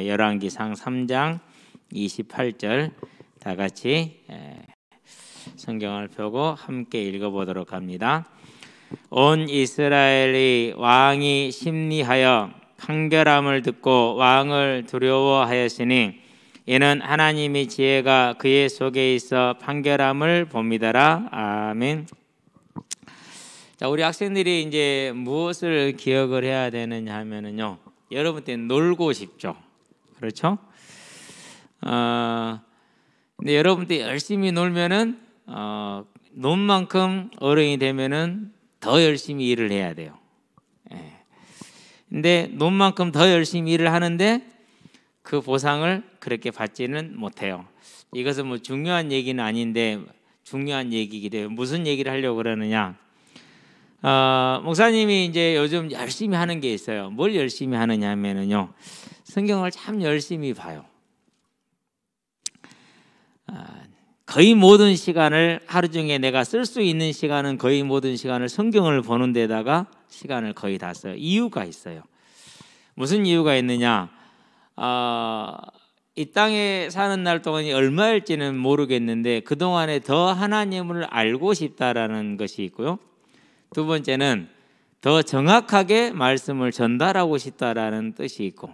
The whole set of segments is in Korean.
열왕기상 3장 28절 다 같이 성경을 펴고 함께 읽어보도록 합니다. 온 이스라엘이 왕이 심리하여 판결함을 듣고 왕을 두려워하였으니 이는 하나님의 지혜가 그의 속에 있어 판결함을 봅니다라. 아멘. 자, 우리 학생들이 이제 무엇을 기억을 해야 되느냐 하면은요, 여러분 때 놀고 싶죠, 그렇죠? 근데 여러분 때 열심히 놀면은 논 만큼 어른이 되면은 더 열심히 일을 해야 돼요. 근데 논 만큼 더 열심히 일을 하는데 그 보상을 그렇게 받지는 못해요. 이것은 뭐 중요한 얘기는 아닌데 중요한 얘기이기도 해요. 무슨 얘기를 하려고 그러느냐? 목사님이 이제 요즘 열심히 하는 게 있어요. 뭘 열심히 하느냐 하면은요, 성경을 참 열심히 봐요. 거의 모든 시간을, 하루 중에 내가 쓸 수 있는 시간은 거의 모든 시간을 성경을 보는 데다가 시간을 거의 다 써요. 이유가 있어요. 무슨 이유가 있느냐? 이 땅에 사는 날 동안이 얼마일지는 모르겠는데 그동안에 더 하나님을 알고 싶다라는 것이 있고요. 두 번째는 더 정확하게 말씀을 전달하고 싶다라는 뜻이 있고,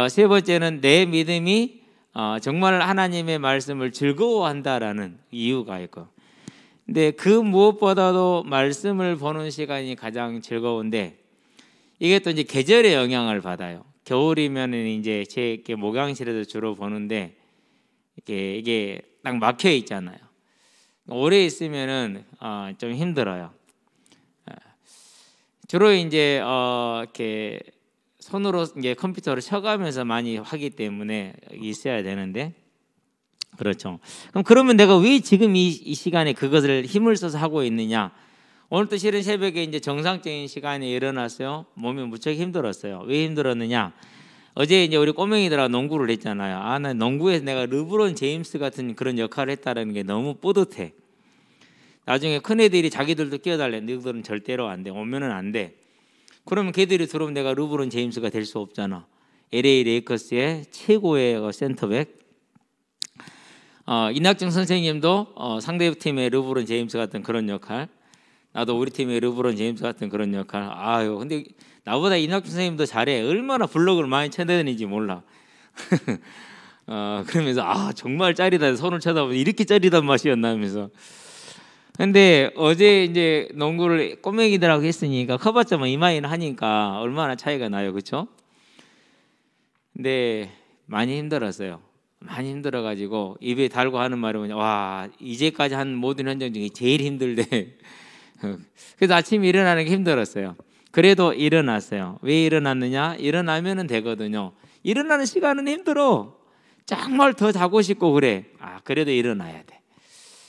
세 번째는 내 믿음이 정말 하나님의 말씀을 즐거워한다라는 이유가 있고, 근데 그 무엇보다도 말씀을 보는 시간이 가장 즐거운데 이게 또 이제 계절의 영향을 받아요. 겨울이면은 이제 제 목양실에도 주로 보는데 이게 딱 막혀 있잖아요. 오래 있으면은 좀 힘들어요. 주로 이제 이렇게 손으로 이제 컴퓨터를 쳐가면서 많이 하기 때문에 있어야 되는데, 그렇죠. 그러면 내가 왜 지금 이 시간에 그것을 힘을 써서 하고 있느냐? 오늘도 실은 새벽에 이제 정상적인 시간에 일어났어요. 몸이 무척 힘들었어요. 왜 힘들었느냐? 어제 이제 우리 꼬맹이들하고 농구를 했잖아요. 나 농구에서 내가 르브론 제임스 같은 그런 역할을 했다는 게 너무 뿌듯해. 나중에 큰애들이 자기들도 끼어달래. 너희들은 절대로 안 돼. 오면은 안 돼. 그러면 걔들이 들어오면 내가 르브론 제임스가 될 수 없잖아. LA 레이커스의 최고의 센터백. 이낙정 선생님도 상대팀의 르브론 제임스 같은 그런 역할. 나도 우리 팀의 르브론 제임스 같은 그런 역할. 근데 나보다 이낙정 선생님도 잘해. 얼마나 블록을 많이 쳐내는지 몰라. 그러면서 정말 짜리다. 손을 쳐다보면 이렇게 짜리단 맛이었나 하면서. 근데 어제 이제 농구를 꼬맹이들하고 했으니까 커봤자 뭐 이마이는 하니까 얼마나 차이가 나요, 그렇죠? 근데 많이 힘들었어요. 많이 힘들어가지고 입에 달고 하는 말이 뭐냐, 와, 이제까지 한 모든 현장 중에 제일 힘들대. 그래서 아침에 일어나는 게 힘들었어요. 그래도 일어났어요. 왜 일어났느냐? 일어나면은 되거든요. 일어나는 시간은 힘들어. 정말 더 자고 싶고 그래. 그래도 일어나야 돼.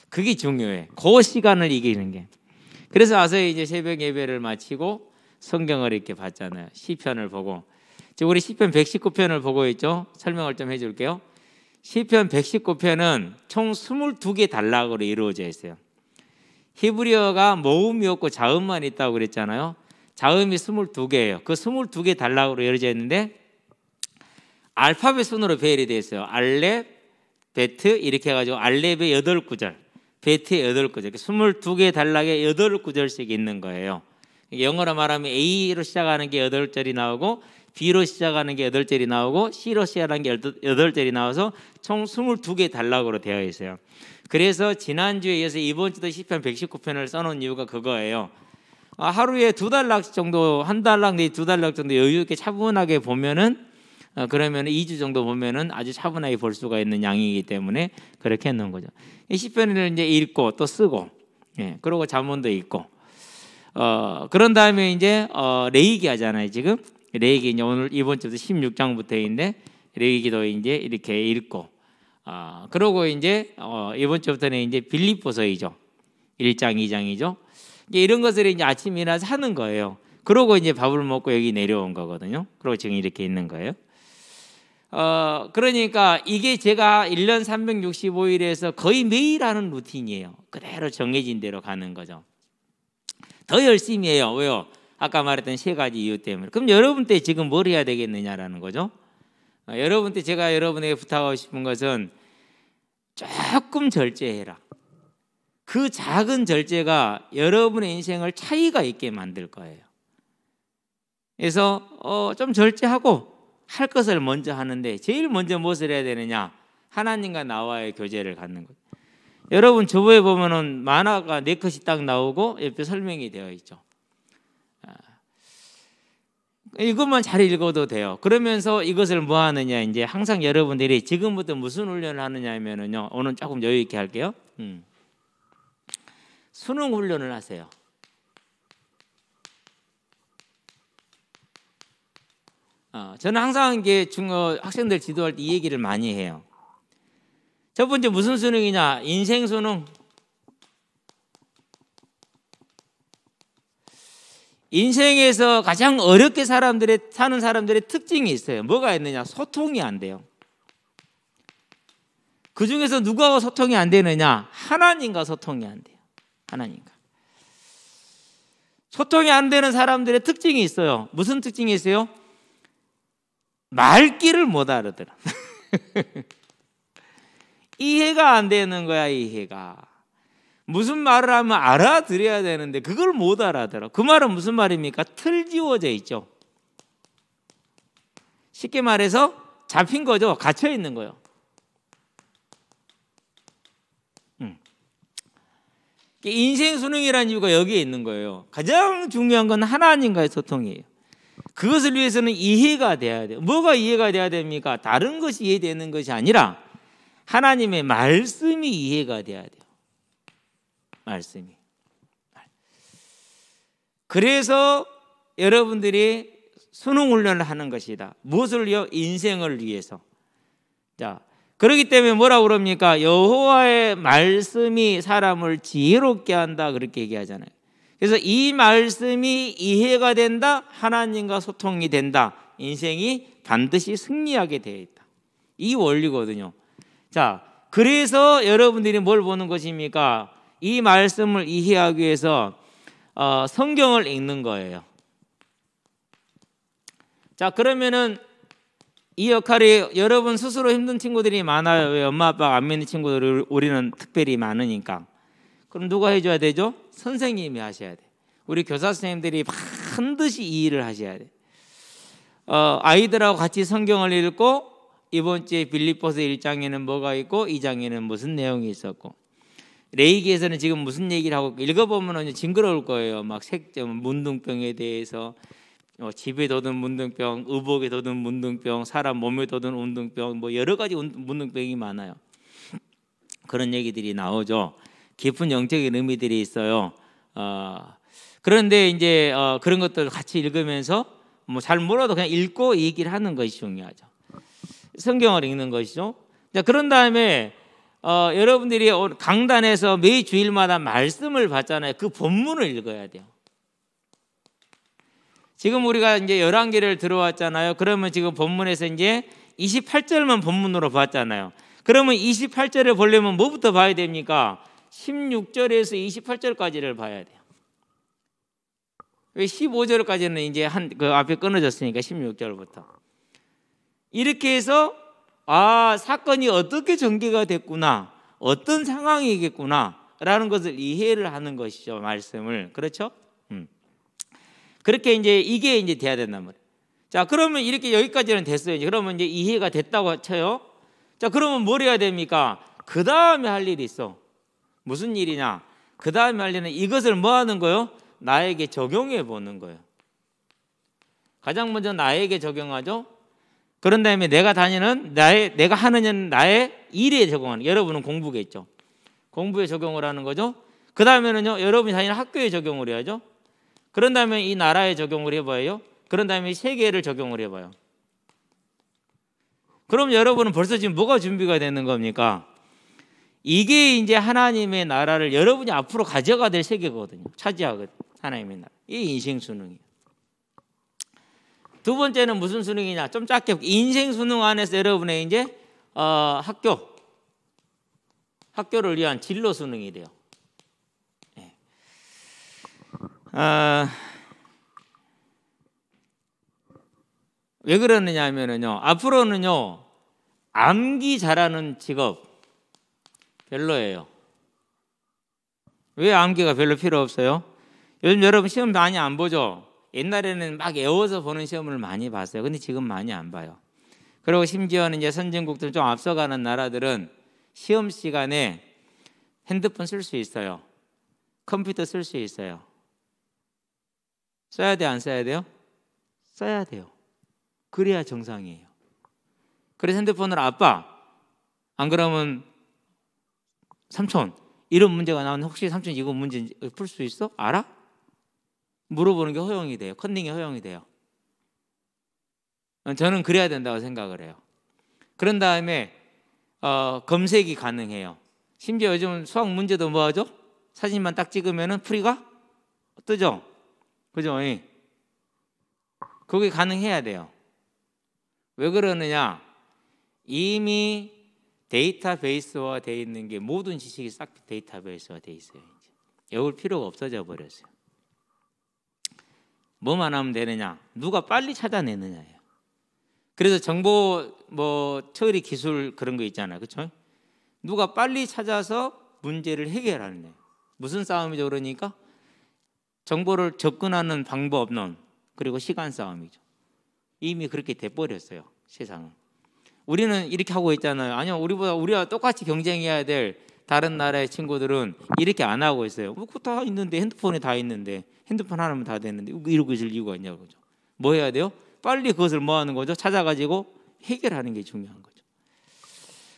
그게 중요해. 그 시간을 이기는 게. 그래서 와서 이제 새벽 예배를 마치고 성경을 이렇게 봤잖아요. 시편을 보고. 지금 우리 시편 119편을 보고 있죠. 설명을 좀 해줄게요. 시편 119편은 총 22개 단락으로 이루어져 있어요. 히브리어가 모음이 없고 자음만 있다고 그랬잖아요. 자음이 22개예요. 그 22개 단락으로 이루어져 있는데 알파벳 순으로 배열이 되어 있어요. 알렙, 베트 이렇게 해가지고 알렙의 8구절, 베트의 8구절, 22개 단락에 8구절씩 있는 거예요. 영어로 말하면 A로 시작하는 게 8절이 나오고, B로 시작하는 게 8절이 나오고, C로 시작하는 게 8절이 나와서 총 22개 단락으로 되어 있어요. 그래서 지난주에 이어서 이번 주도 시편 119편을 써놓은 이유가 그거예요. 하루에 2단락 정도, 1단락 내지 2단락 정도 여유 있게 차분하게 보면은, 그러면 2주 정도 보면은 아주 차분하게 볼 수가 있는 양이기 때문에 그렇게 해놓은 거죠. 이 시편을 이제 읽고 또 쓰고, 그리고 잠언도 읽고, 그런 다음에 이제 레위기 하잖아요. 지금 레위기 이제 오늘 이번 주도 16장부터인데 레위기도 이제 이렇게 읽고, 그러고 이제 이번 주부터는 이제 빌립보서이죠. 1장, 2장이죠. 이런 것을 이제 아침에 일어나서 하는 거예요. 그러고 이제 밥을 먹고 여기 내려온 거거든요. 그리고 지금 이렇게 있는 거예요. 그러니까 이게 제가 1년 365일에서 거의 매일 하는 루틴이에요. 그대로 정해진 대로 가는 거죠. 더 열심히 해요. 왜요? 아까 말했던 세 가지 이유 때문에. 그럼 여러분 때 지금 뭘 해야 되겠느냐라는 거죠. 여러분 때 제가 여러분에게 부탁하고 싶은 것은 조금 절제해라. 그 작은 절제가 여러분의 인생을 차이가 있게 만들 거예요. 그래서 좀 절제하고 할 것을 먼저 하는데 제일 먼저 무엇을 해야 되느냐? 하나님과 나와의 교제를 갖는 것. 여러분 저번에 보면은 만화가 4컷이 딱 나오고 옆에 설명이 되어 있죠. 이것만 잘 읽어도 돼요. 그러면서 이것을 뭐 하느냐, 이제 항상 여러분들이 지금부터 무슨 훈련을 하느냐 하면은요, 오늘 조금 여유 있게 할게요. 수능 훈련을 하세요. 저는 항상 이게 중어 학생들 지도할 때 이 얘기를 많이 해요. 첫 번째 무슨 수능이냐? 인생 수능. 인생에서 가장 어렵게 사는 사람들의 특징이 있어요. 뭐가 있느냐? 소통이 안 돼요. 그 중에서 누구하고 소통이 안 되느냐? 하나님과 소통이 안 돼요. 하나님과. 소통이 안 되는 사람들의 특징이 있어요. 무슨 특징이 있어요? 말귀를 못 알아들어. 이해가 안 되는 거야, 이해가. 무슨 말을 하면 알아들어야 되는데 그걸 못 알아들어. 그 말은 무슨 말입니까? 틀 지워져 있죠. 쉽게 말해서 잡힌 거죠. 갇혀 있는 거예요. 인생 수능이라는 이유가 여기에 있는 거예요. 가장 중요한 건 하나님과의 소통이에요. 그것을 위해서는 이해가 돼야 돼요. 뭐가 이해가 돼야 됩니까? 다른 것이 이해되는 것이 아니라 하나님의 말씀이 이해가 돼야 돼요. 말씀이. 그래서 여러분들이 수능 훈련을 하는 것이다. 무엇을 위해? 인생을 위해서. 자, 그렇기 때문에 뭐라고 그럽니까? 여호와의 말씀이 사람을 지혜롭게 한다, 그렇게 얘기하잖아요. 그래서 이 말씀이 이해가 된다, 하나님과 소통이 된다, 인생이 반드시 승리하게 되어 있다. 이 원리거든요. 자, 그래서 여러분들이 뭘 보는 것입니까? 이 말씀을 이해하기 위해서 성경을 읽는 거예요. 자, 그러면은 이 역할이 여러분 스스로 힘든 친구들이 많아요. 왜? 엄마 아빠가 안 믿는 친구들이 우리는 특별히 많으니까. 그럼 누가 해줘야 되죠? 선생님이 하셔야 돼. 우리 교사 선생님들이 반드시 이 일을 하셔야 돼. 아이들하고 같이 성경을 읽고 이번 주에 빌립보서 1장에는 뭐가 있고 2장에는 무슨 내용이 있었고, 레위기에서는 지금 무슨 얘기를 하고, 읽어보면 징그러울 거예요. 막 문둥병에 대해서, 집에 돋은 문둥병, 의복에 돋은 문둥병, 사람 몸에 돋은 문둥병, 뭐 여러 가지 문둥병이 많아요. 그런 얘기들이 나오죠. 깊은 영적인 의미들이 있어요. 그런데 이제 그런 것들 같이 읽으면서 뭐 잘 몰라도 그냥 읽고 얘기를 하는 것이 중요하죠. 성경을 읽는 것이죠. 자, 그런 다음에 여러분들이 강단에서 매 주일마다 말씀을 받잖아요. 그 본문을 읽어야 돼요. 지금 우리가 이제 열왕기를 들어왔잖아요. 그러면 지금 본문에서 이제 28절만 본문으로 봤잖아요. 그러면 28절을 보려면 뭐부터 봐야 됩니까? 16절에서 28절까지를 봐야 돼요. 왜 15절까지는 이제 그 앞에 끊어졌으니까 16절부터. 이렇게 해서 사건이 어떻게 전개가 됐구나, 어떤 상황이겠구나라는 것을 이해를 하는 것이죠, 말씀을. 그렇죠? 그렇게 이게 이제 돼야 된단 말이에요. 자, 그러면 이렇게 여기까지는 됐어요. 그러면 이제 이해가 됐다고 쳐요. 자, 그러면 뭘 해야 됩니까? 그 다음에 할 일이 있어. 무슨 일이냐? 그 다음에 할 일은 이것을 뭐 하는 거예요? 나에게 적용해 보는 거예요. 가장 먼저 나에게 적용하죠. 그런 다음에 내가 하는 나의 일에 적용하는. 여러분은 공부겠죠. 공부에 적용을 하는 거죠. 그 다음에는요, 여러분이 다니는 학교에 적용을 해야죠. 그런 다음에 이 나라에 적용을 해봐요. 그런 다음에 세계를 적용을 해봐요. 그럼 여러분은 벌써 지금 뭐가 준비가 되는 겁니까? 이게 이제 하나님의 나라를 여러분이 앞으로 가져가 될 세계거든요. 차지하거든요. 하나님의 나라. 이게 인생 수능이에요. 두 번째는 무슨 수능이냐? 좀 짧게 인생 수능 안에서 여러분의 이제 학교를 위한 진로 수능이 돼요. 네. 왜 그러느냐 하면은요, 앞으로는요 암기 잘하는 직업 별로예요. 왜 암기가 별로 필요 없어요? 요즘 여러분 시험 많이 안 보죠? 옛날에는 막 외워서 보는 시험을 많이 봤어요. 근데 지금 많이 안 봐요. 그리고 심지어는 이제 선진국들 좀 앞서가는 나라들은 시험 시간에 핸드폰 쓸 수 있어요. 컴퓨터 쓸 수 있어요. 써야 돼, 안 써야 돼요? 써야 돼요. 그래야 정상이에요. 그래서 핸드폰을 아빠, 안 그러면 삼촌, 이런 문제가 나오는데 혹시 삼촌 이거 문제 풀 수 있어? 알아? 물어보는 게 허용이 돼요. 컨닝이 허용이 돼요. 저는 그래야 된다고 생각을 해요. 그런 다음에 검색이 가능해요. 심지어 요즘 수학 문제도 뭐 하죠? 사진만 딱 찍으면 풀이가 뜨죠? 그죠? 그게 가능해야 돼요. 왜 그러느냐? 이미 데이터베이스화 되어 있는 게 모든 지식이 싹 데이터베이스화 되어 있어요. 이제 외울 필요가 없어져 버렸어요. 뭐만 하면 되느냐? 누가 빨리 찾아내느냐예요. 그래서 정보 처리 기술 그런 거 있잖아요. 그렇죠? 누가 빨리 찾아서 문제를 해결하는 거예요. 무슨 싸움이죠? 그러니까 정보를 접근하는 방법론 그리고 시간 싸움이죠. 이미 그렇게 돼버렸어요. 세상은. 우리는 이렇게 하고 있잖아요. 아니요, 우리와 똑같이 경쟁해야 될 다른 나라의 친구들은 이렇게 안 하고 있어요. 그거 다 있는데, 핸드폰에 다 있는데, 핸드폰 하나면 다 되는데 이러고 있을 이유가 있냐고. 뭐 해야 돼요? 빨리 그것을 뭐 하는 거죠? 찾아가지고 해결하는 게 중요한 거죠.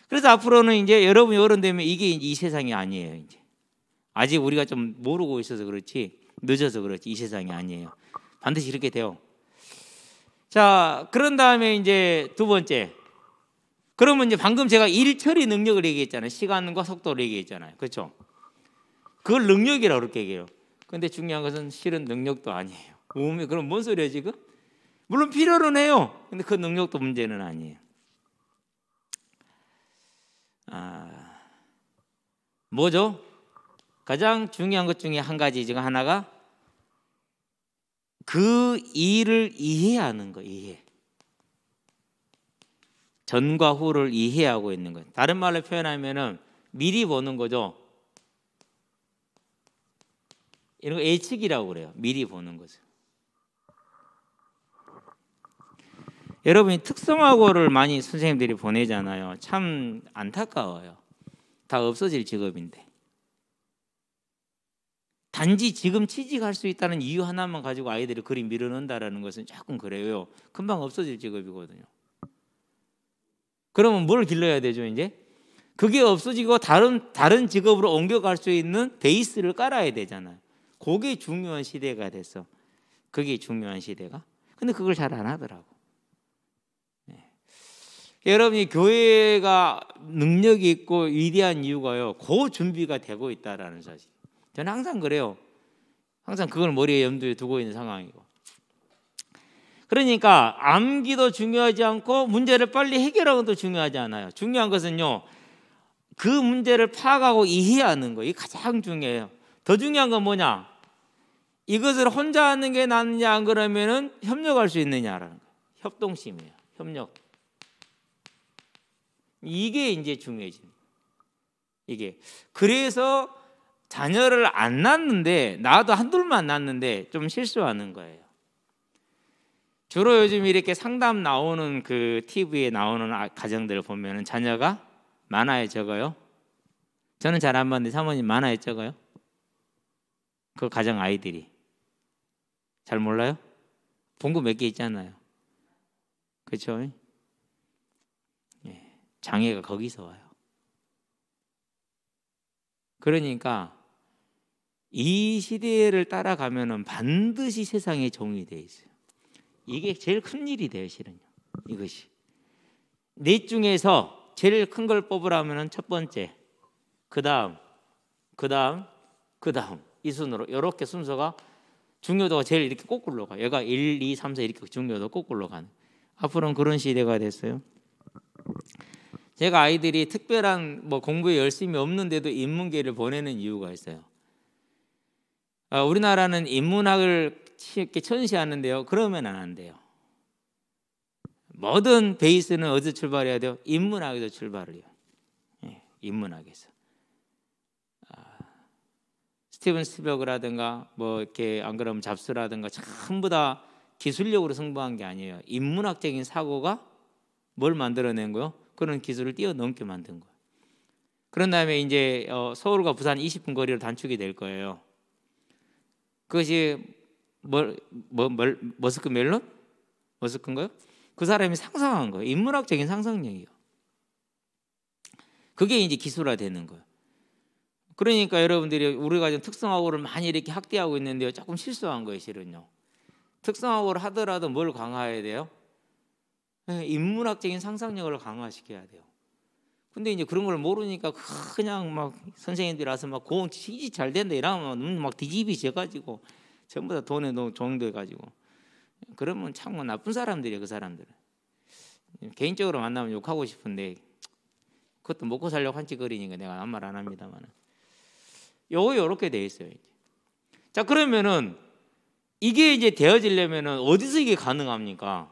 그래서 앞으로는 이제 여러분이 어른 되면 이게 이 세상이 아니에요. 이제 아직 우리가 좀 모르고 있어서 그렇지, 늦어서 그렇지 이 세상이 아니에요. 반드시 이렇게 돼요. 자, 그런 다음에 이제 두 번째. 그러면 이제 방금 제가 일 처리 능력을 얘기했잖아요. 시간과 속도를 얘기했잖아요. 그렇죠? 그걸 능력이라고 그렇게 얘기해요. 근데 중요한 것은 실은 능력도 아니에요. 그럼 뭔 소리야 지금? 물론 필요는 해요. 근데 그 능력도 문제는 아니에요. 뭐죠? 가장 중요한 것 중에 한 가지 지금 하나가 그 일을 이해하는 거. 이해. 전과 후를 이해하고 있는 것. 다른 말로 표현하면은 미리 보는 거죠. 이런 거 예측이라고 그래요. 미리 보는 거죠. 여러분이 특성화고를 많이 선생님들이 보내잖아요. 참 안타까워요. 다 없어질 직업인데. 단지 지금 취직할 수 있다는 이유 하나만 가지고 아이들이 그리 밀어넣는다라는 것은 조금 그래요. 금방 없어질 직업이거든요. 그러면 뭘 길러야 되죠, 이제? 그게 없어지고 다른 직업으로 옮겨갈 수 있는 베이스를 깔아야 되잖아요. 그게 중요한 시대가 됐어. 그게 중요한 시대가. 근데 그걸 잘 안 하더라고. 네. 여러분이 교회가 능력이 있고 위대한 이유가요, 그 준비가 되고 있다라는 사실. 저는 항상 그래요. 항상 그걸 머리에 염두에 두고 있는 상황이고. 그러니까 암기도 중요하지 않고 문제를 빨리 해결하는 것도 중요하지 않아요. 중요한 것은요, 그 문제를 파악하고 이해하는 거. 이게 가장 중요해요. 더 중요한 건 뭐냐? 이것을 혼자 하는 게 낫느냐, 안 그러면은 협력할 수 있느냐라는 거예요. 협동심이에요. 협력. 이게 이제 중요해지는 거예요. 이게. 그래서 자녀를 안 낳는데, 나도 한둘만 낳는데 좀 실수하는 거예요. 주로 요즘 이렇게 상담 나오는 그 TV에 나오는 가정들을 보면은 자녀가 많아요, 적어요? 저는 잘 안 봤는데 사모님 많아요, 적어요? 그 가정 아이들이 잘 몰라요? 본 거 몇 개 있잖아요. 그렇죠? 예, 장애가 거기서 와요. 그러니까 이 시대를 따라가면은 반드시 세상의 종이 돼 있어요. 이게 제일 큰 일이 돼요, 실은요. 이것이 넷 중에서 제일 큰 걸 뽑으라면은 첫 번째, 그 다음 이 순으로 이렇게 순서가 중요도가 제일 이렇게 거꾸로 가요. 얘가 1, 2, 3, 4 이렇게 중요도 거꾸로 가는. 앞으로는 그런 시대가 됐어요. 제가 아이들이 특별한 공부에 열심히 없는데도 인문계를 보내는 이유가 있어요. 우리나라는 인문학을 이렇게 천시하는데요. 그러면 안 돼요. 모든 베이스는 어디서 출발해야 돼요? 인문학에서 출발을 해요. 인문학에서. 스티븐 스필버그라든가 뭐 이렇게 안 그러면 잡스라든가 전부 다 기술력으로 승부한 게 아니에요. 인문학적인 사고가 뭘 만들어낸 거요? 그런 기술을 뛰어넘게 만든 거예요. 그런 다음에 이제 서울과 부산 20분 거리로 단축이 될 거예요. 그것이 머스크 멜론? 머스크인가요? 그 사람이 상상한 거예요. 인문학적인 상상력이요. 그게 이제 기술화되는 거예요. 그러니까 여러분들이 우리가 좀 특성화고를 많이 이렇게 학대하고 있는데요, 조금 실수한 거예요, 실은요. 특성화고를 하더라도 뭘 강화해야 돼요? 인문학적인 상상력을 강화시켜야 돼요. 근데 이제 그런 걸 모르니까 그냥 막 선생님들이 와서 막 고은 취지 잘 된다 이러면 막 뒤집이져가지고 전부 다 돈에 너무 종도해가지고 그러면 참 나쁜 사람들이에요, 그 사람들은. 개인적으로 만나면 욕하고 싶은데 그것도 먹고 살려고 한찌거리니까 내가 아무 말 안 합니다만 요렇게 돼 있어요. 이제. 자, 그러면은 이게 이제 되어지려면은 어디서 이게 가능합니까?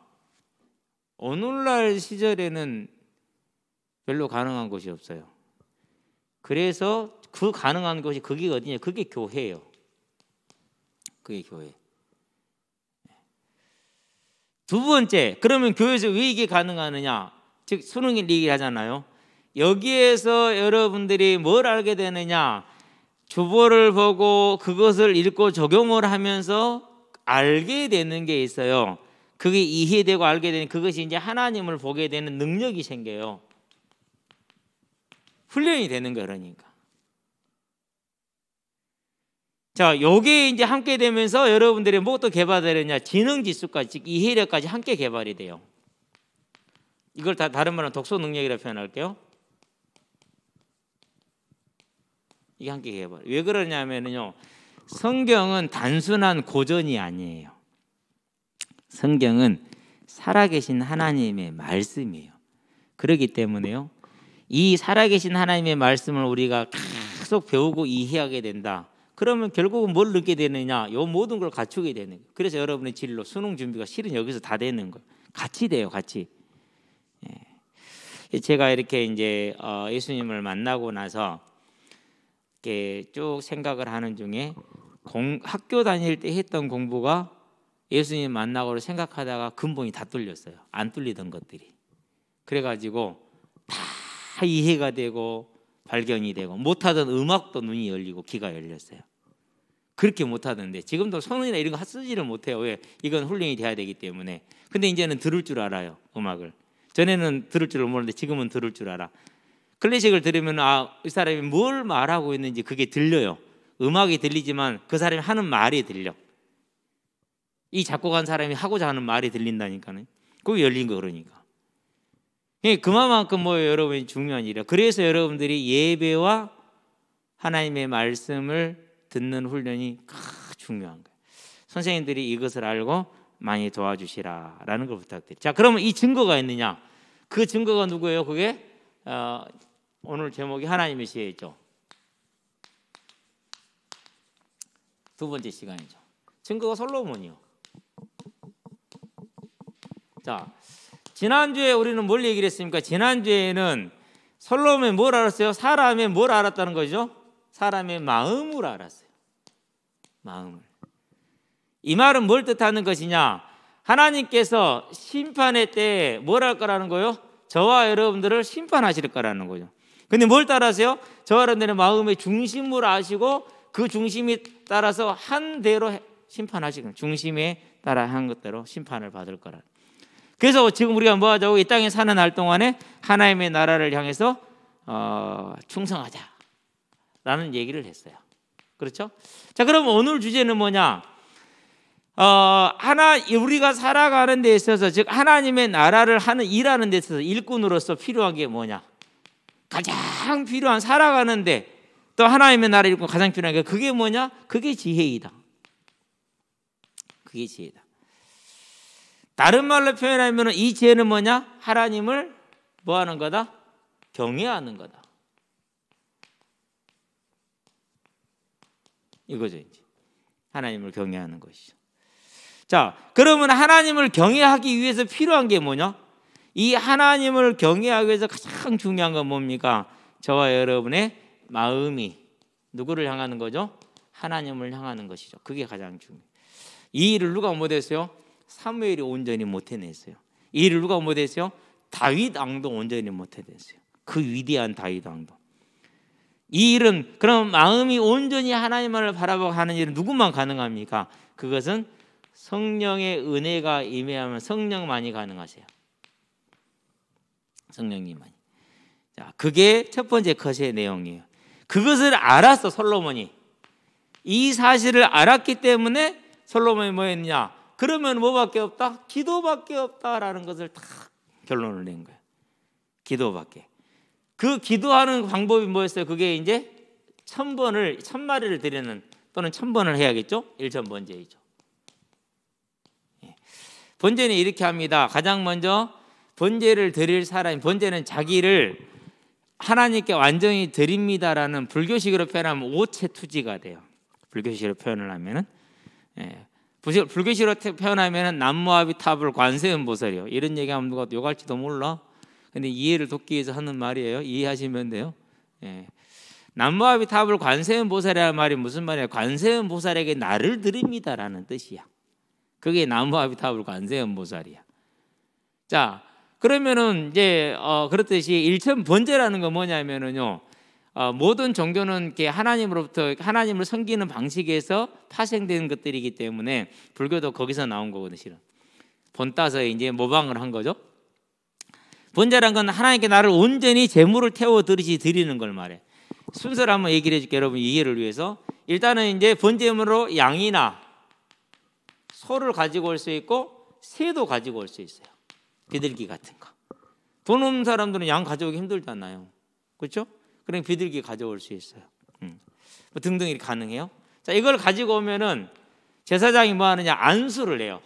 오늘날 시절에는 별로 가능한 곳이 없어요. 그래서 그 가능한 곳이 그게 어디냐? 그게 교회예요. 그게 교회. 두 번째, 그러면 교회에서 왜 이게 가능하느냐? 즉 수능 얘기 하잖아요. 여기에서 여러분들이 뭘 알게 되느냐? 주보를 보고 그것을 읽고 적용을 하면서 알게 되는 게 있어요. 그게 이해되고 알게 되는 그것이 이제 하나님을 보게 되는 능력이 생겨요. 훈련이 되는 거 그러니까. 자, 요게 이제 함께 되면서 여러분들이 뭐또 개발되느냐? 지능 지수까지, 즉 이해력까지 함께 개발이 돼요. 이걸 다 다른 말로 독서 능력이라고 표현할게요. 이게 함께 개발. 왜 그러냐면요, 성경은 단순한 고전이 아니에요. 성경은 살아계신 하나님의 말씀이에요. 그렇기 때문에요, 이 살아계신 하나님의 말씀을 우리가 계속 배우고 이해하게 된다. 그러면 결국은 뭘 느끼게 되느냐? 이 모든 걸 갖추게 되는 거예요. 그래서 여러분의 진로, 수능 준비가 실은 여기서 다 되는 거예요. 같이 돼요, 같이. 제가 이렇게 이제 예수님을 만나고 나서 이렇게 쭉 생각을 하는 중에 학교 다닐 때 했던 공부가 예수님 만나고 생각하다가 근본이 다 뚫렸어요. 안 뚫리던 것들이. 그래가지고 다 이해가 되고 발견이 되고 못하던 음악도 눈이 열리고 귀가 열렸어요. 그렇게 못하던데 지금도 손이나 이런 거 쓰지를 못해요. 왜? 이건 훈련이 돼야 되기 때문에. 근데 이제는 들을 줄 알아요, 음악을. 전에는 들을 줄 모르는데 지금은 들을 줄 알아. 클래식을 들으면 이 사람이 뭘 말하고 있는지 그게 들려요. 음악이 들리지만 그 사람이 하는 말이 들려. 이 작곡한 사람이 하고자 하는 말이 들린다니까요. 그게 열린 거 그러니까. 그만큼 여러분이 중요한 일이에요. 그래서 여러분들이 예배와 하나님의 말씀을 듣는 훈련이 중요한 거예요. 선생님들이 이것을 알고 많이 도와주시라라는 걸 부탁드려요. 자, 그러면 이 증거가 있느냐? 그 증거가 누구예요? 그게 오늘 제목이 하나님의 시혜죠. 두 번째 시간이죠. 증거가 솔로몬이요. 자, 지난주에 우리는 뭘 얘기를 했습니까? 지난주에는 솔로몬이 뭘 알았어요? 사람의 뭘 알았다는 거죠? 사람의 마음을 알았어요. 마음을. 이 말은 뭘 뜻하는 것이냐? 하나님께서 심판의 때에 뭘 할 거라는 거예요? 저와 여러분들을 심판하실 거라는 거죠. 근데 뭘 따라서요? 저와 여러분들의 마음의 중심을 아시고 그 중심이 따라서 한 대로 심판하시고 중심에 따라 한 것대로 심판을 받을 거라. 그래서 지금 우리가 뭐 하자고? 이 땅에 사는 날 동안에 하나님의 나라를 향해서 충성하자라는 얘기를 했어요. 그렇죠? 자, 그럼 오늘 주제는 뭐냐? 우리가 살아가는 데 있어서, 즉 하나님의 나라를 일하는 데 있어서 일꾼으로서 필요한 게 뭐냐? 가장 필요한, 살아가는데 또 하나님의 나라 일꾼 가장 필요한 게 그게 뭐냐? 그게 지혜이다. 그게 지혜다. 다른 말로 표현하면 이 지혜는 뭐냐? 하나님을 뭐 하는 거다? 경외하는 거다. 이거죠, 이제. 하나님을 경외하는 것이죠. 자, 그러면 하나님을 경외하기 위해서 필요한 게 뭐냐? 이 하나님을 경외하기 위해서 가장 중요한 건 뭡니까? 저와 여러분의 마음이 누구를 향하는 거죠? 하나님을 향하는 것이죠. 그게 가장 중요해요. 이 일을 누가 못했어요? 사무엘이 온전히 못해냈어요. 이 일을 누가 못했어요? 다윗 왕도 온전히 못해냈어요. 그 위대한 다윗 왕도. 이 일은, 그럼 마음이 온전히 하나님을 바라보고 하는 일은 누구만 가능합니까? 그것은 성령의 은혜가 임해야만 성령만이 가능하세요. 성령님만이. 자, 그게 첫 번째 컷의 내용이에요. 그것을 알았어, 솔로몬이. 이 사실을 알았기 때문에 솔로몬이 뭐 했느냐? 그러면 뭐밖에 없다? 기도밖에 없다라는 것을 딱 결론을 낸 거예요. 기도밖에. 그 기도하는 방법이 뭐였어요? 그게 이제 1000마리를 드리는, 또는 1000번을 해야겠죠? 1000번제이죠. 번제는 이렇게 합니다. 가장 먼저 번제를 드릴 사람이, 번제는 자기를 하나님께 완전히 드립니다라는, 불교식으로 표현하면 오체투지가 돼요. 불교식으로 표현을 하면은, 불교식으로 표현하면은 남모아비 타불 관세음보살이요. 이런 얘기하면 누가 욕할지도 몰라. 근데 이해를 돕기 위해서 하는 말이에요. 이해하시면 돼요. 남모아비 타불 관세음보살이라는 말이 무슨 말이에요? 관세음보살에게 나를 드립니다라는 뜻이야. 그게 남모아비 타불 관세음보살이야. 자, 그러면은 이제 그렇듯이 일천 번제라는 건 뭐냐면은요, 모든 종교는 이렇게 하나님으로부터 하나님을 섬기는 방식에서 파생된 것들이기 때문에 불교도 거기서 나온 거거든요. 실은 본따서 이제 모방을 한 거죠. 번제란 건 하나님께 나를 온전히 제물을 태워 드리는 걸 말해. 순서를 한번 얘기를 해줄게요, 여러분 이해를 위해서. 일단은 이제 번제물로 양이나 소를 가지고 올 수 있고 새도 가지고 올 수 있어요. 비둘기 같은 거. 돈 없는 사람들은 양 가져오기 힘들잖아요. 그렇죠? 그럼 비둘기 가져올 수 있어요. 뭐 등등 이렇게 가능해요. 자, 이걸 가지고 오면은 제사장이 뭐 하느냐? 안수를 해요.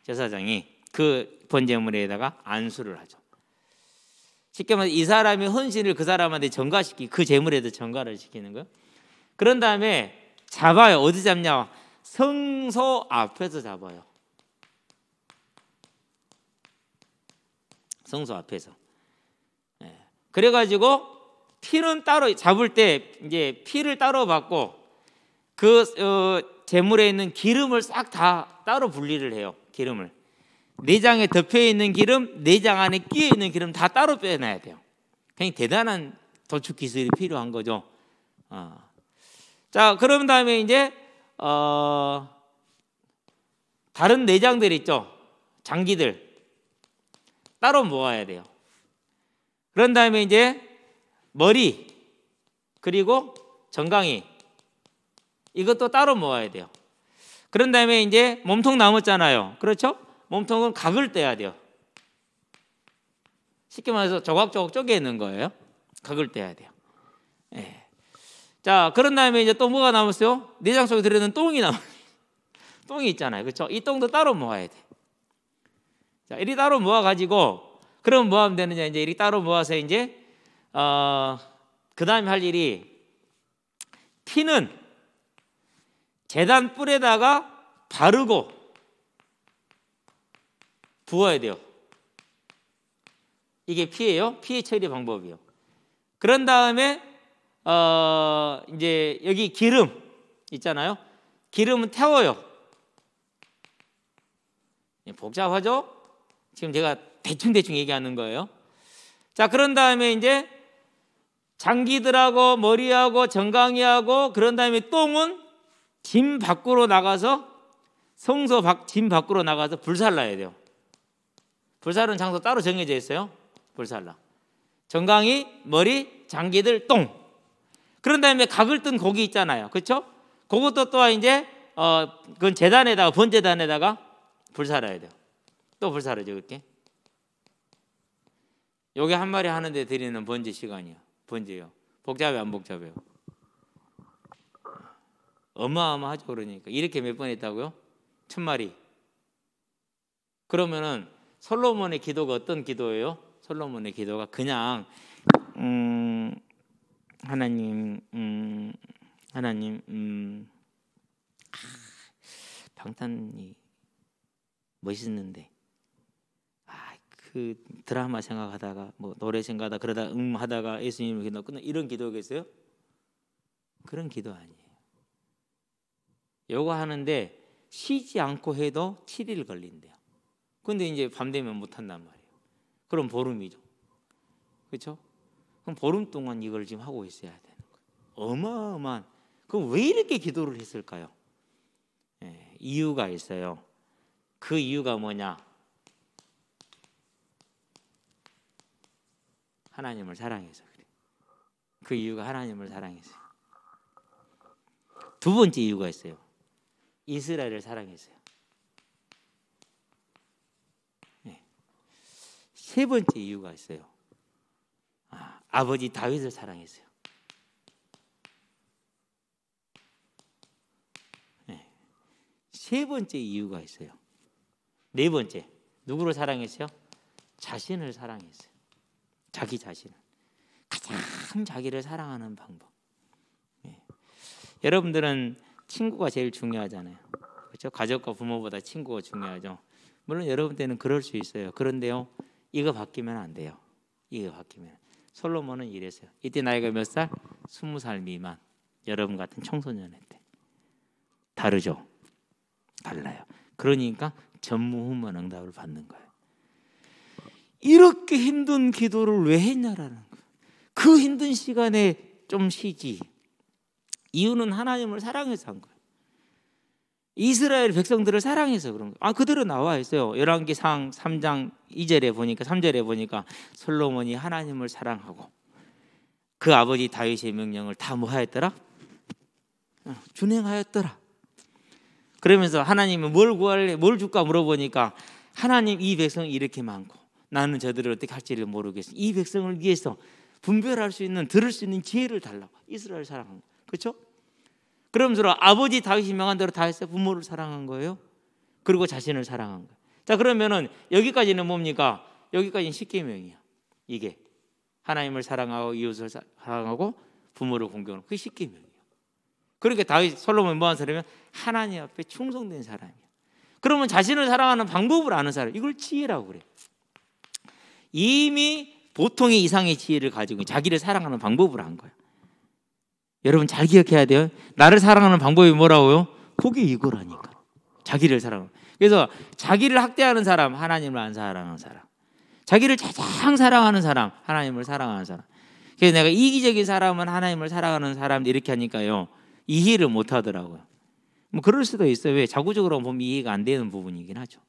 제사장이 그 번제물에다가 안수를 하죠. 쉽게 말해서 이 사람이 헌신을 그 사람한테 그 제물에도 전가를 시키는 거예요. 그런 다음에 잡아요. 어디 잡냐? 성소 앞에서 잡아요. 성소 앞에서. 그래가지고 피는 따로 잡을 때 이제 피를 따로 받고 그 제물에 있는 기름을 싹 다 따로 분리를 해요. 기름을. 내장에 덮여 있는 기름, 내장 안에 끼어 있는 기름 다 따로 빼놔야 돼요. 굉장히 대단한 도축 기술이 필요한 거죠. 자, 그런 다음에 이제 다른 내장들 있죠. 장기들 따로 모아야 돼요. 그런 다음에 이제 머리 그리고 정강이 이것도 따로 모아야 돼요. 그런 다음에 이제 몸통 남았잖아요. 그렇죠? 몸통은 각을 떼야 돼요. 쉽게 말해서 조각조각 쪼개는 거예요. 각을 떼야 돼요. 자, 그런 다음에 이제 또 뭐가 남았어요? 내장 속에 들어있는 똥이 똥이 있잖아요. 그렇죠? 이 똥도 따로 모아야 돼. 자, 이리 따로 모아가지고 그럼 뭐 하면 되느냐? 이제 이리 따로 모아서 이제 그 다음에 할 일이 피는 제단 뿔에다가 바르고 부어야 돼요. 이게 피예요. 피의 처리 방법이요. 그런 다음에 이제 여기 기름 있잖아요. 기름은 태워요. 복잡하죠? 지금 제가 대충 얘기하는 거예요. 자, 그런 다음에 이제 장기들하고 머리하고 정강이하고 그런 다음에 똥은 짐 밖으로 나가서 성소 짐 밖으로 나가서 불살라야 돼요. 불사르는 장소 따로 정해져 있어요. 불살라. 정강이, 머리, 장기들, 똥. 그런 다음에 각을 뜬 고기 있잖아요. 그렇죠? 그것도 또 이제 그건 제단에다가 번제단에다가 불살아야 돼요. 또 불살아죠, 그렇게. 요게 한 마리 하는데 드리는 번제 시간이요. 번제요. 복잡해 안 복잡해요? 어마어마하죠. 그러니까 이렇게 몇 번 했다고요? 1000마리. 그러면은 솔로몬의 기도가 어떤 기도예요? 솔로몬의 기도가 그냥 하나님 방탄이 멋있는데 그 드라마 생각하다가 뭐 노래 생각하다 그러다 하다가 예수님을 기도 끝나 이런 기도겠어요? 그런 기도 아니에요. 요거 하는데 쉬지 않고 해도 7일 걸린대요. 근데 이제 밤 되면 못 한단 말이에요. 그럼 보름이죠. 그렇죠? 그럼 보름 동안 이걸 지금 하고 있어야 되는 거예요. 어마어마한. 그럼 왜 이렇게 기도를 했을까요? 이유가 있어요. 그 이유가 뭐냐? 하나님을 사랑해서 그래. 그 이유가 하나님을 사랑해서. 두 번째 이유가 있어요. 이스라엘을 사랑했어요. 세 번째 이유가 있어요. 아버지 다윗을 사랑했어요. 세 번째 이유가 있어요. 네 번째, 누구를 사랑했어요? 자신을 사랑했어요. 자기 자신을. 가장 자기를 사랑하는 방법. 여러분들은 친구가 제일 중요하잖아요. 그렇죠? 가족과 부모보다 친구가 중요하죠. 물론 여러분 때는 그럴 수 있어요. 그런데요, 이거 바뀌면 안 돼요. 이거 바뀌면. 솔로몬은 이랬어요. 이때 나이가 몇 살? 20살 미만. 여러분 같은 청소년일 때. 다르죠? 달라요. 그러니까 전무후무한 응답을 받는 거예요. 이렇게 힘든 기도를 왜 했냐라는 거예요. 그 힘든 시간에 좀 쉬지. 이유는 하나님을 사랑해서 한 거예요. 이스라엘 백성들을 사랑해서 그런 거예요. 그대로 나와 있어요. 열왕기상 3장 2절에 보니까 3절에 보니까 솔로몬이 하나님을 사랑하고 그 아버지 다윗의 명령을 다 뭐 하였더라? 준행하였더라. 그러면서 하나님은 뭘 구할래? 뭘 줄까 물어보니까 하나님 이 백성이 이렇게 많고 나는 저들을 어떻게 할지를 모르겠어. 이 백성을 위해서 분별할 수 있는 들을 수 있는 지혜를 달라고. 이스라엘 사랑한 거. 그렇죠? 그러면서 아버지 다윗이 명한 대로 다 했어요. 부모를 사랑한 거예요. 그리고 자신을 사랑한 거예요. 자, 그러면은 여기까지는 뭡니까? 여기까지는 10계명이야. 이게 하나님을 사랑하고 이웃을 사랑하고 부모를 공경하는 그게 10계명이에요. 그러니까 다윗 솔로몬이 뭐한 사람이면 하나님 앞에 충성된 사람이야. 그러면 자신을 사랑하는 방법을 아는 사람, 이걸 지혜라고 그래. 이미 보통의 이상의 지혜를 가지고 자기를 사랑하는 방법을 안 거야. 여러분 잘 기억해야 돼요. 나를 사랑하는 방법이 뭐라고요? 그게 이거라니까. 자기를 사랑하는. 그래서 자기를 학대하는 사람, 하나님을 안 사랑하는 사람. 자기를 가장 사랑하는 사람, 하나님을 사랑하는 사람. 그래서 내가 이기적인 사람은 하나님을 사랑하는 사람 이렇게 하니까요, 이해를 못 하더라고요. 뭐 그럴 수도 있어요. 왜? 자구적으로 보면 이해가 안 되는 부분이긴 하죠.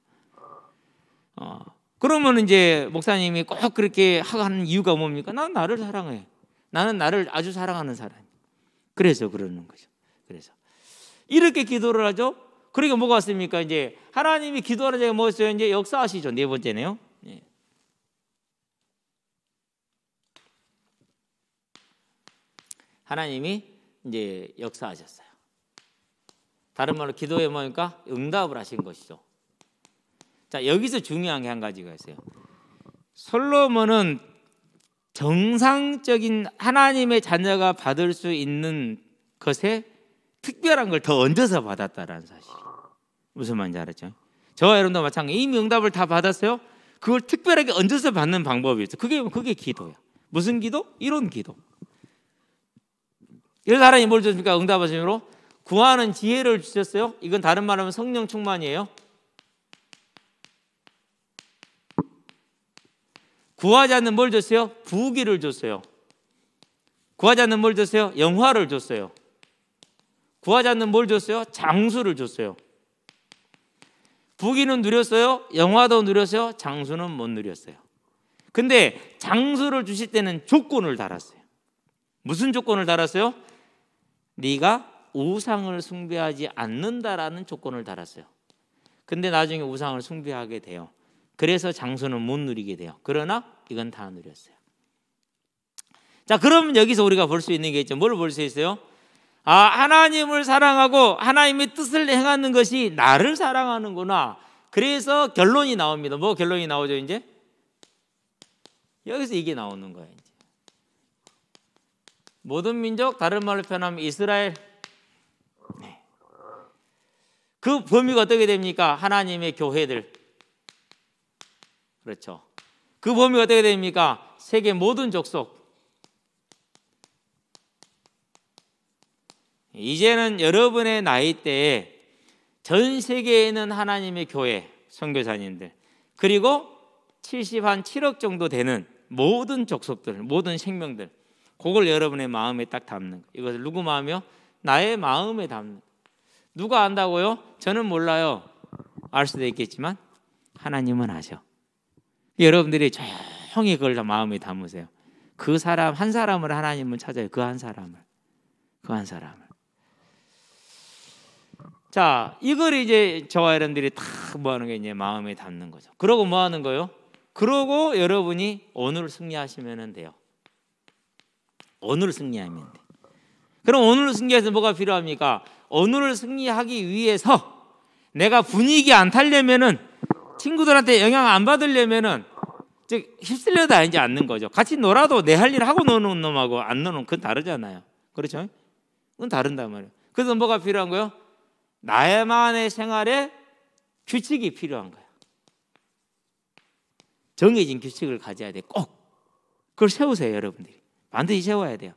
그러면 이제 목사님이 꼭 그렇게 하는 이유가 뭡니까? 난 나를 사랑해. 나는 나를 아주 사랑하는 사람. 그래서 그러는 거죠. 그래서 이렇게 기도를 하죠. 그러니까 뭐가 왔습니까? 이제 하나님이 기도하는 자가 뭐였어요? 이제 역사하시죠. 네 번째네요. 네. 하나님이 이제 역사하셨어요. 다른 말로 기도에 뭐니까 응답을 하신 것이죠. 자, 여기서 중요한 게 한 가지가 있어요. 솔로몬은 정상적인 하나님의 자녀가 받을 수 있는 것에 특별한 걸 더 얹어서 받았다라는 사실. 무슨 말인지 알았죠? 저와 여러분도 마찬가지. 이미 응답을 다 받았어요. 그걸 특별하게 얹어서 받는 방법이 있어요. 그게 기도예요. 무슨 기도? 이런 기도. 그래서 하나님이 뭘 주십니까? 응답하심으로 구하는 지혜를 주셨어요. 이건 다른 말하면 성령 충만이에요. 구하지 않는 뭘 줬어요? 부귀를 줬어요. 구하지 않는 뭘 줬어요? 영화를 줬어요. 구하지 않는 뭘 줬어요? 장수를 줬어요. 부귀는 누렸어요. 영화도 누렸어요. 장수는 못 누렸어요. 근데 장수를 주실 때는 조건을 달았어요. 무슨 조건을 달았어요? 네가 우상을 숭배하지 않는다라는 조건을 달았어요. 근데 나중에 우상을 숭배하게 돼요. 그래서 장수는 못 누리게 돼요. 그러나 이건 다 누렸어요. 자, 그럼 여기서 우리가 볼 수 있는 게 있죠. 뭘 볼 수 있어요? 하나님을 사랑하고 하나님의 뜻을 행하는 것이 나를 사랑하는구나. 그래서 결론이 나옵니다. 뭐 결론이 나오죠 이제? 여기서 이게 나오는 거예요. 이제. 모든 민족, 다른 말로 표현하면 이스라엘. 네. 그 범위가 어떻게 됩니까? 하나님의 교회들. 그렇죠. 그 범위가 어떻게 됩니까? 세계 모든 족속. 이제는 여러분의 나이대에 전 세계에 있는 하나님의 교회 선교사님들, 그리고 7억 정도 되는 모든 족속들, 모든 생명들, 그걸 여러분의 마음에 딱 담는 거예요. 이것을 누구 마음이요? 나의 마음에 담는 거예요. 누가 안다고요? 저는 몰라요. 알 수도 있겠지만 하나님은 아셔. 여러분들이 조용히 그걸 다 마음에 담으세요. 그 사람 한 사람을 하나님은 찾아요. 그 한 사람을. 자, 이걸 이제 저와 여러분들이 다 뭐 하는 게 이제 마음에 담는 거죠. 그러고 뭐 하는 거요? 그러고 여러분이 오늘 승리하시면 돼요. 오늘 승리하면 돼. 그럼 오늘 승리해서 뭐가 필요합니까? 오늘을 승리하기 위해서 내가 분위기 안 타려면은, 친구들한테 영향 안 받으려면은, 즉 휩쓸려 다니지 않는 거죠. 같이 놀아도 내 할 일 하고 노는 놈하고 안 노는 그건 다르잖아요. 그렇죠? 그건 다른단 말이에요. 그래서 뭐가 필요한 거예요? 나만의 생활에 규칙이 필요한 거예요. 정해진 규칙을 가져야 돼. 꼭 그걸 세우세요. 여러분들이 반드시 세워야 돼요.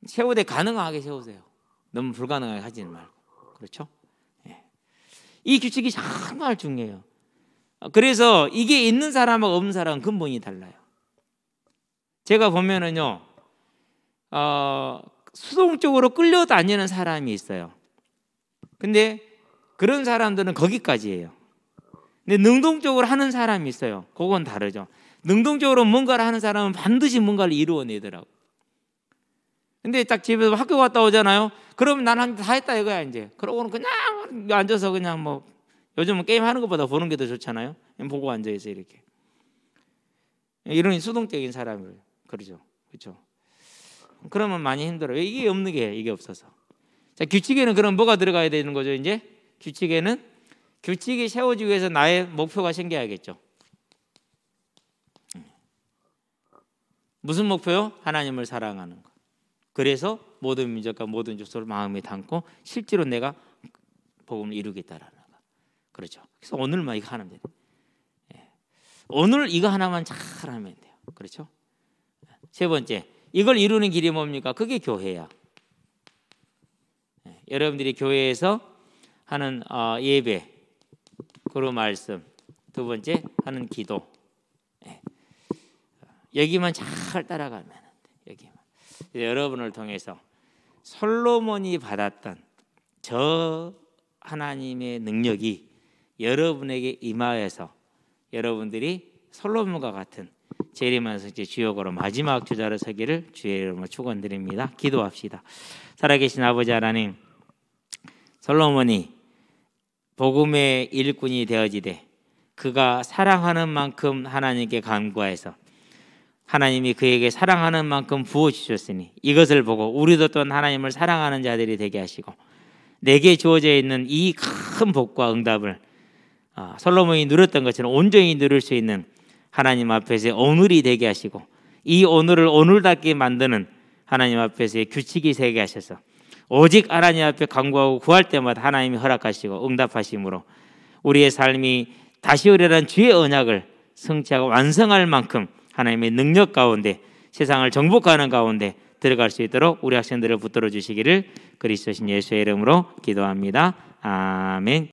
세우되 가능하게 세우세요. 너무 불가능하게 하지는 말고. 그렇죠? 이 규칙이 정말 중요해요. 그래서 이게 있는 사람하고 없는 사람은 근본이 달라요. 제가 보면은요, 수동적으로 끌려다니는 사람이 있어요. 근데 그런 사람들은 거기까지예요. 근데 능동적으로 하는 사람이 있어요. 그건 다르죠. 능동적으로 뭔가를 하는 사람은 반드시 뭔가를 이루어내더라고. 근데 딱 집에서 학교 갔다 오잖아요. 그러면 나는 다 했다 이거야 이제. 그러고는 그냥 앉아서 그냥 뭐, 요즘은 게임 하는 것보다 보는 게 더 좋잖아요. 보고 앉아있어 이렇게. 이런 수동적인 사람을 그러죠. 그렇죠? 그러면 많이 힘들어요. 이게 없는 게 이게 없어서. 자, 규칙에는 그럼 뭐가 들어가야 되는 거죠? 이제 규칙에는 규칙이 세워지기 위해서 나의 목표가 생겨야겠죠. 무슨 목표요? 하나님을 사랑하는 것. 그래서 모든 민족과 모든 족속을 마음에 담고 실제로 내가 복음을 이루겠다라는 거. 그렇죠. 그래서 오늘만 이거 하면 돼요. 오늘 이거 하나만 잘 하면 돼요. 그렇죠? 세 번째, 이걸 이루는 길이 뭡니까? 그게 교회야. 여러분들이 교회에서 하는 예배, 그리고 말씀, 두 번째 하는 기도, 여기만 잘 따라가면 돼. 여기만. 여러분을 통해서 솔로몬이 받았던 저 하나님의 능력이 여러분에게 임하여서 여러분들이 솔로몬과 같은 재림한 성지 주역으로 마지막 주자로 서기를 주의 이름으로 축원드립니다. 기도합시다. 살아계신 아버지 하나님, 솔로몬이 복음의 일꾼이 되어지되 그가 사랑하는 만큼 하나님께 간구하여서 하나님이 그에게 사랑하는 만큼 부어주셨으니 이것을 보고 우리도 또한 하나님을 사랑하는 자들이 되게 하시고 내게 주어져 있는 이 큰 복과 응답을 솔로몬이 누렸던 것처럼 온전히 누릴 수 있는 하나님 앞에서의 오늘이 되게 하시고 이 오늘을 오늘답게 만드는 하나님 앞에서의 규칙이 세게 하셔서 오직 하나님 앞에 간구하고 구할 때마다 하나님이 허락하시고 응답하심으로 우리의 삶이 다시 오려는 주의 언약을 성취하고 완성할 만큼 하나님의 능력 가운데 세상을 정복하는 가운데 들어갈 수 있도록 우리 학생들을 붙들어 주시기를 그리스도신 예수의 이름으로 기도합니다. 아멘.